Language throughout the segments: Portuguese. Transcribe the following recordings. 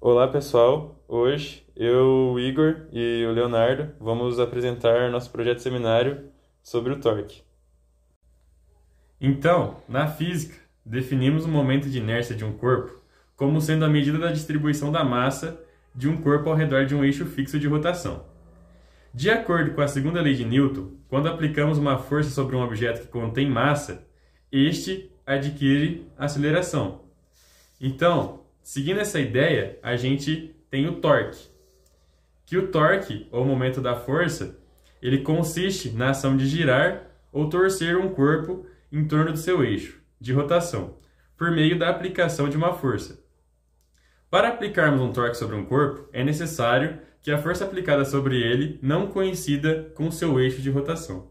Olá pessoal, hoje eu, o Igor e o Leonardo vamos apresentar nosso projeto seminário sobre o torque. Então, na física, definimos o momento de inércia de um corpo como sendo a medida da distribuição da massa de um corpo ao redor de um eixo fixo de rotação. De acordo com a segunda lei de Newton, quando aplicamos uma força sobre um objeto que contém massa, este adquire aceleração. Então, seguindo essa ideia, a gente tem o torque. Que o torque, ou momento da força, ele consiste na ação de girar ou torcer um corpo em torno do seu eixo de rotação, por meio da aplicação de uma força. Para aplicarmos um torque sobre um corpo, é necessário que a força aplicada sobre ele não coincida com seu eixo de rotação.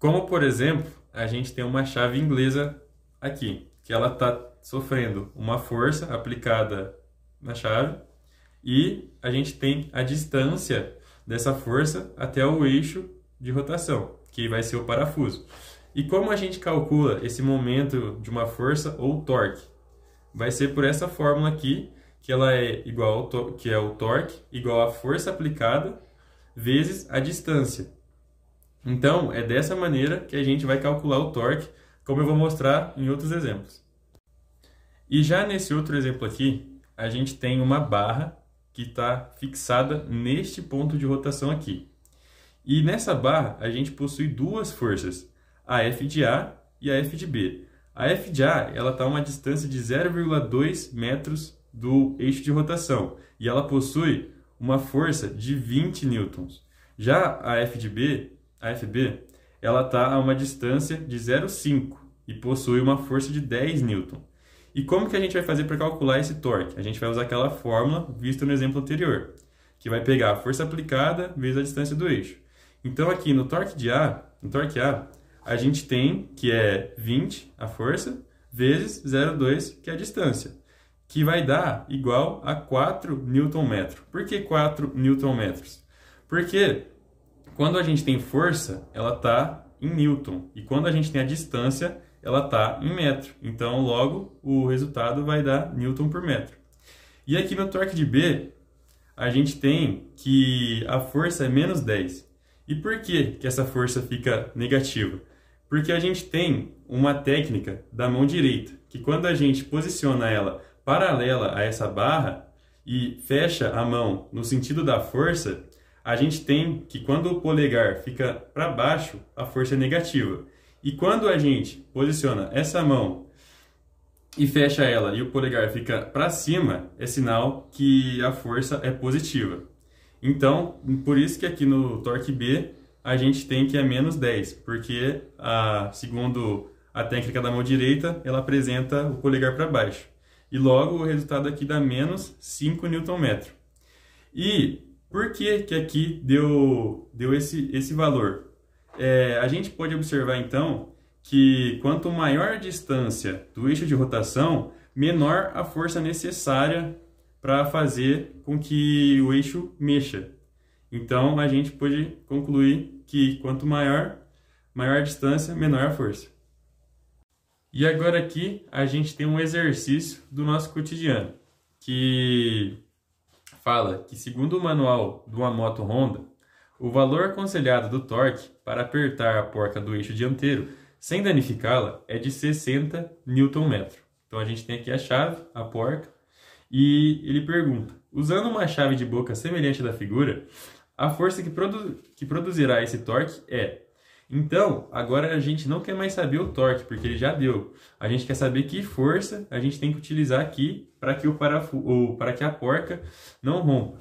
Como, por exemplo, a gente tem uma chave inglesa aqui, que ela está sofrendo uma força aplicada na chave e a gente tem a distância dessa força até o eixo de rotação, que vai ser o parafuso. E como a gente calcula esse momento de uma força ou torque? Vai ser por essa fórmula aqui, que ela é igual que é o torque igual a força aplicada vezes a distância. Então, é dessa maneira que a gente vai calcular o torque, como eu vou mostrar em outros exemplos. E já nesse outro exemplo aqui, a gente tem uma barra que está fixada neste ponto de rotação aqui. E nessa barra, a gente possui duas forças, a F de A e a F de B. A F de A está a uma distância de 0,2 metros do eixo de rotação e ela possui uma força de 20 newtons. Já a F de B, a FB, ela está a uma distância de 0,5 e possui uma força de 10 newtons. E como que a gente vai fazer para calcular esse torque? A gente vai usar aquela fórmula vista no exemplo anterior, que vai pegar a força aplicada vezes a distância do eixo. Então aqui no torque A, a gente tem que é 20 a força vezes 0,2 que é a distância, que vai dar igual a 4 Nm. Por que 4 Nm? Porque quando a gente tem força, ela está em newton, e quando a gente tem a distância, ela está em metro. Então, logo, o resultado vai dar newton por metro. E aqui no torque de B, a gente tem que a força é menos 10. E por que essa força fica negativa? Porque a gente tem uma técnica da mão direita, que quando a gente posiciona ela paralela a essa barra e fecha a mão no sentido da força, a gente tem que quando o polegar fica para baixo, a força é negativa. E quando a gente posiciona essa mão e fecha ela e o polegar fica para cima, é sinal que a força é positiva. Então, por isso que aqui no torque B, a gente tem que é menos 10, porque segundo a técnica da mão direita, ela apresenta o polegar para baixo. E logo o resultado aqui dá menos 5 Nm. E por que que aqui deu esse valor? A gente pode observar então que quanto maior a distância do eixo de rotação, menor a força necessária para fazer com que o eixo mexa. Então a gente pode concluir que quanto maior a distância, menor a força. E agora aqui a gente tem um exercício do nosso cotidiano, que fala que segundo o manual de uma moto Honda, o valor aconselhado do torque para apertar a porca do eixo dianteiro sem danificá-la é de 60 Nm. Então a gente tem aqui a chave, a porca, e ele pergunta, usando uma chave de boca semelhante da figura, a força que produzirá esse torque é... Então, agora a gente não quer mais saber o torque, porque ele já deu. A gente quer saber que força a gente tem que utilizar aqui para que para que a porca não rompa.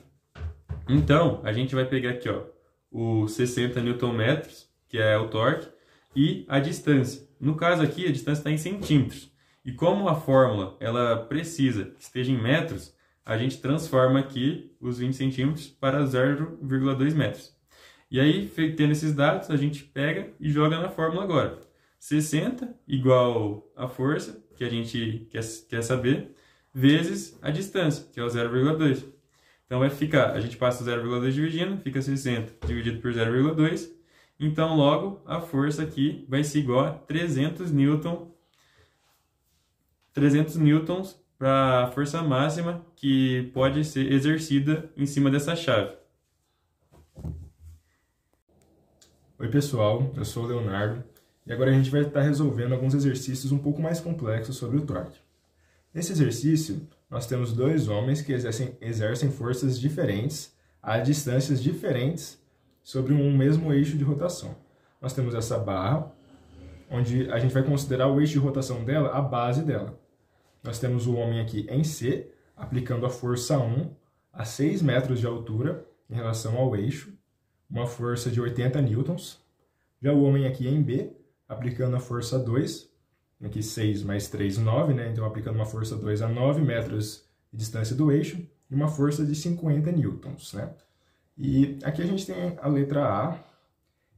Então, a gente vai pegar aqui, ó, os 60 Nm, que é o torque, e a distância. No caso aqui, a distância está em centímetros. E como a fórmula ela precisa que esteja em metros, a gente transforma aqui os 20 centímetros para 0,2 metros. E aí, tendo esses dados, a gente pega e joga na fórmula agora. 60 igual a força, que a gente quer saber, vezes a distância, que é o 0,2. Então vai ficar, a gente passa o 0,2 dividindo, fica 60 dividido por 0,2. Então logo a força aqui vai ser igual a 300 newtons para a força máxima que pode ser exercida em cima dessa chave. Oi pessoal, eu sou o Leonardo e agora a gente vai estar resolvendo alguns exercícios um pouco mais complexos sobre o torque. Nesse exercício, nós temos dois homens que exercem forças diferentes a distâncias diferentes sobre um mesmo eixo de rotação. Nós temos essa barra, onde a gente vai considerar o eixo de rotação dela a base dela. Nós temos o homem aqui em C, aplicando a força 1 a 6 metros de altura em relação ao eixo, uma força de 80 newtons. Já o homem aqui em B, aplicando a força 2, aqui 6 mais 3, 9, né? Então aplicando uma força 2 a 9 metros de distância do eixo e uma força de 50 newtons, né? E aqui a gente tem a letra A,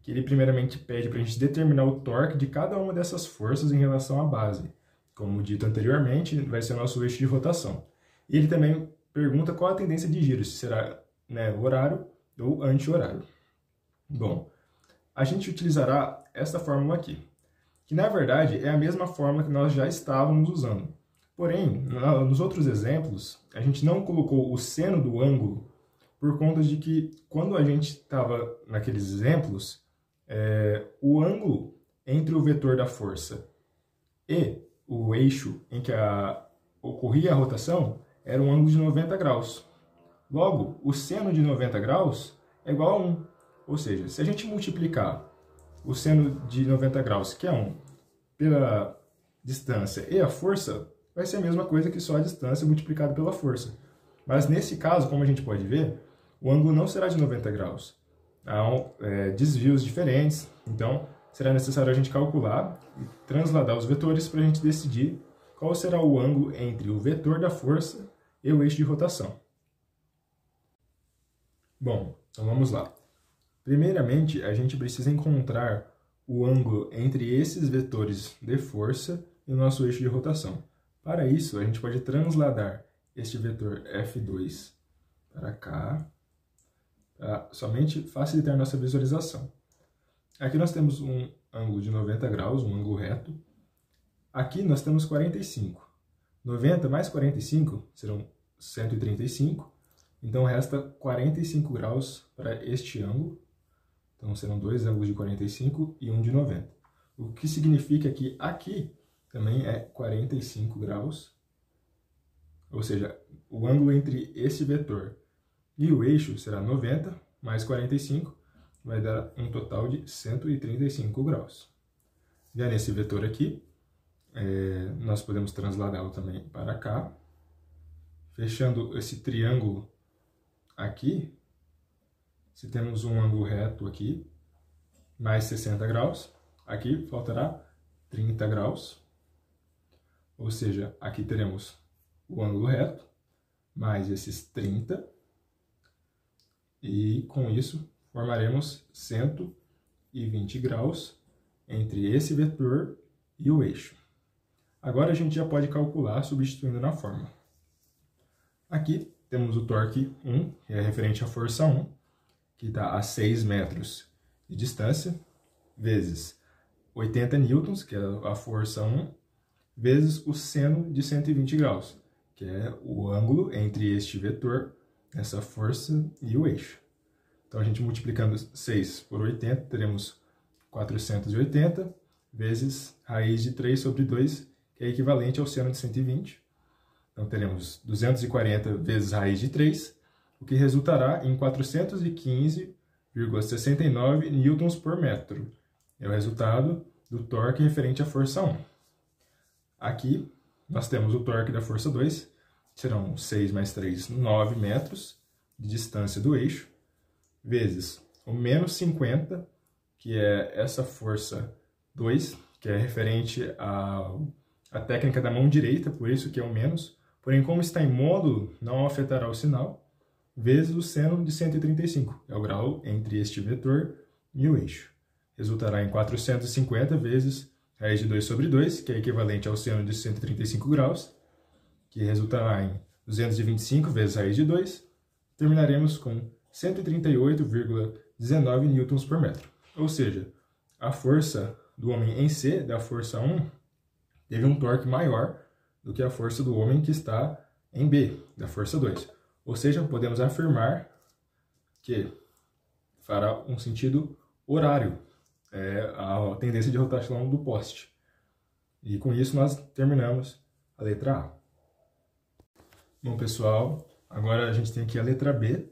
que ele primeiramente pede para a gente determinar o torque de cada uma dessas forças em relação à base. Como dito anteriormente, vai ser o nosso eixo de rotação. E ele também pergunta qual a tendência de giro, se será, né, horário ou anti-horário. Bom, a gente utilizará essa fórmula aqui, que na verdade é a mesma fórmula que nós já estávamos usando. Porém, nos outros exemplos, a gente não colocou o seno do ângulo por conta de que quando a gente estava naqueles exemplos, o ângulo entre o vetor da força e o eixo em que ocorria a rotação era um ângulo de 90 graus. Logo, o seno de 90 graus é igual a 1. Ou seja, se a gente multiplicar o seno de 90 graus, que é 1, pela distância e a força, vai ser a mesma coisa que só a distância multiplicada pela força. Mas nesse caso, como a gente pode ver, o ângulo não será de 90 graus. Há desvios diferentes, então será necessário a gente calcular e transladar os vetores para a gente decidir qual será o ângulo entre o vetor da força e o eixo de rotação. Bom, então vamos lá. Primeiramente, a gente precisa encontrar o ângulo entre esses vetores de força e o nosso eixo de rotação. Para isso, a gente pode transladar este vetor F2 para cá, para somente facilitar nossa visualização. Aqui nós temos um ângulo de 90 graus, um ângulo reto. Aqui nós temos 45. 90 mais 45 serão 135. Então resta 45 graus para este ângulo. Então serão dois ângulos de 45 e um de 90. O que significa que aqui também é 45 graus. Ou seja, o ângulo entre esse vetor e o eixo será 90 mais 45, vai dar um total de 135 graus. Já nesse vetor aqui, nós podemos transladá-lo também para cá. Fechando esse triângulo aqui, se temos um ângulo reto aqui, mais 60 graus, aqui faltará 30 graus. Ou seja, aqui teremos o ângulo reto, mais esses 30, e com isso formaremos 120 graus entre esse vetor e o eixo. Agora a gente já pode calcular substituindo na fórmula. Aqui temos o torque 1, que é referente à força 1, que está a 6 metros de distância, vezes 80 newtons, que é a força 1, vezes o seno de 120 graus, que é o ângulo entre este vetor, essa força e o eixo. Então, a gente multiplicando 6 por 80, teremos 480 vezes raiz de 3 sobre 2, que é equivalente ao seno de 120. Então, teremos 240 vezes raiz de 3, o que resultará em 415,69 newtons por metro. É o resultado do torque referente à força 1. Aqui, nós temos o torque da força 2, serão 6 mais 3, 9 metros de distância do eixo, vezes o menos 50, que é essa força 2, que é referente à técnica da mão direita, por isso que é o menos. Porém, como está em módulo, não afetará o sinal, vezes o seno de 135, é o grau entre este vetor e o eixo. Resultará em 450 vezes raiz de 2 sobre 2, que é equivalente ao seno de 135 graus, que resultará em 225 vezes raiz de 2, terminaremos com 138,19 newtons por metro. Ou seja, a força do homem em C, da força 1, teve um torque maior do que a força do homem que está em B, da força 2. Ou seja, podemos afirmar que fará um sentido horário, a tendência de rotação do poste. E com isso nós terminamos a letra A. Bom, pessoal, agora a gente tem aqui a letra B,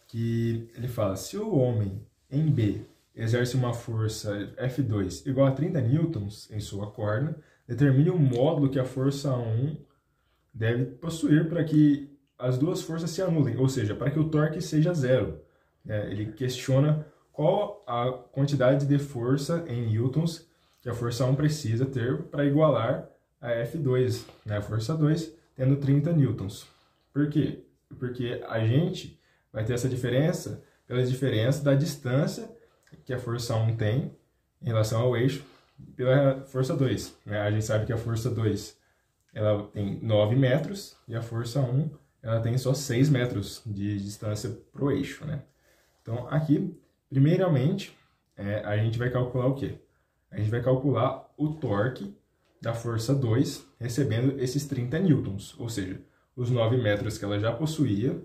que ele fala, se o homem em B exerce uma força F2 igual a 30 newtons em sua corda, determine o módulo que a força 1 deve possuir para que as duas forças se anulem, ou seja, para que o torque seja zero. Ele questiona qual a quantidade de força em newtons que a força 1 precisa ter para igualar a F2, a força 2, tendo 30 newtons. Por quê? Porque a gente vai ter essa diferença pela diferença da distância que a força 1 tem em relação ao eixo pela força 2. A gente sabe que a força 2 ela tem 9 metros e a força 1 ela tem só 6 metros de distância para o eixo. Então, aqui, primeiramente, a gente vai calcular o quê? A gente vai calcular o torque da força 2 recebendo esses 30 newtons, ou seja, os 9 metros que ela já possuía,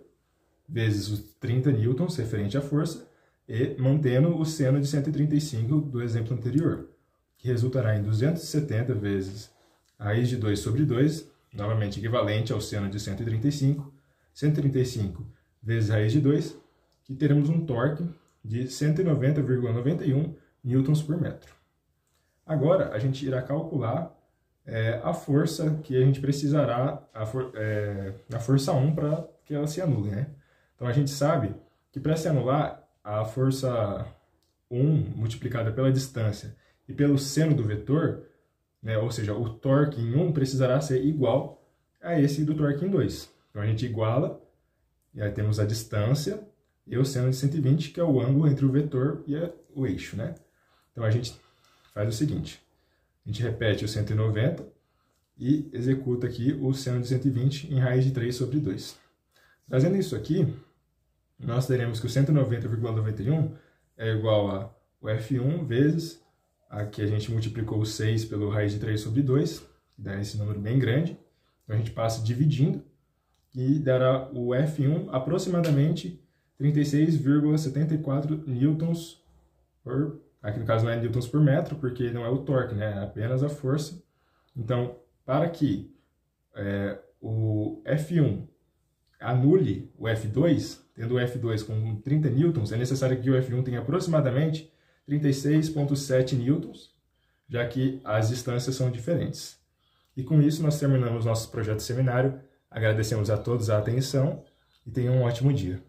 vezes os 30 newtons referente à força, e mantendo o seno de 135 do exemplo anterior, que resultará em 270 vezes a raiz de 2 sobre 2, novamente equivalente ao seno de 135, 135 vezes a raiz de 2, que teremos um torque de 190,91 newtons por metro. Agora, a gente irá calcular a força que a gente precisará, a força 1 para que ela se anule. Então, a gente sabe que para se anular, a força 1 multiplicada pela distância e pelo seno do vetor, ou seja, o torque em 1 precisará ser igual a esse do torque em 2. Então, a gente iguala, e aí temos a distância e o seno de 120, que é o ângulo entre o vetor e o eixo. Então, a gente faz o seguinte, a gente repete o 190 e executa aqui o seno de 120 em raiz de 3 sobre 2. Fazendo isso aqui, nós teremos que o 190,91 é igual a o F1 vezes aqui a gente multiplicou o 6 pelo raiz de 3 sobre 2, que dá esse número bem grande. Então, a gente passa dividindo e dará o F1 aproximadamente 36,74 newtons por... Aqui no caso não é newtons por metro, porque não é o torque, é apenas a força. Então, para que o F1 anule o F2, tendo o F2 com 30 newtons, é necessário que o F1 tenha aproximadamente 36,7 newtons, já que as distâncias são diferentes. E com isso nós terminamos nosso projeto seminário. Agradecemos a todos a atenção e tenham um ótimo dia.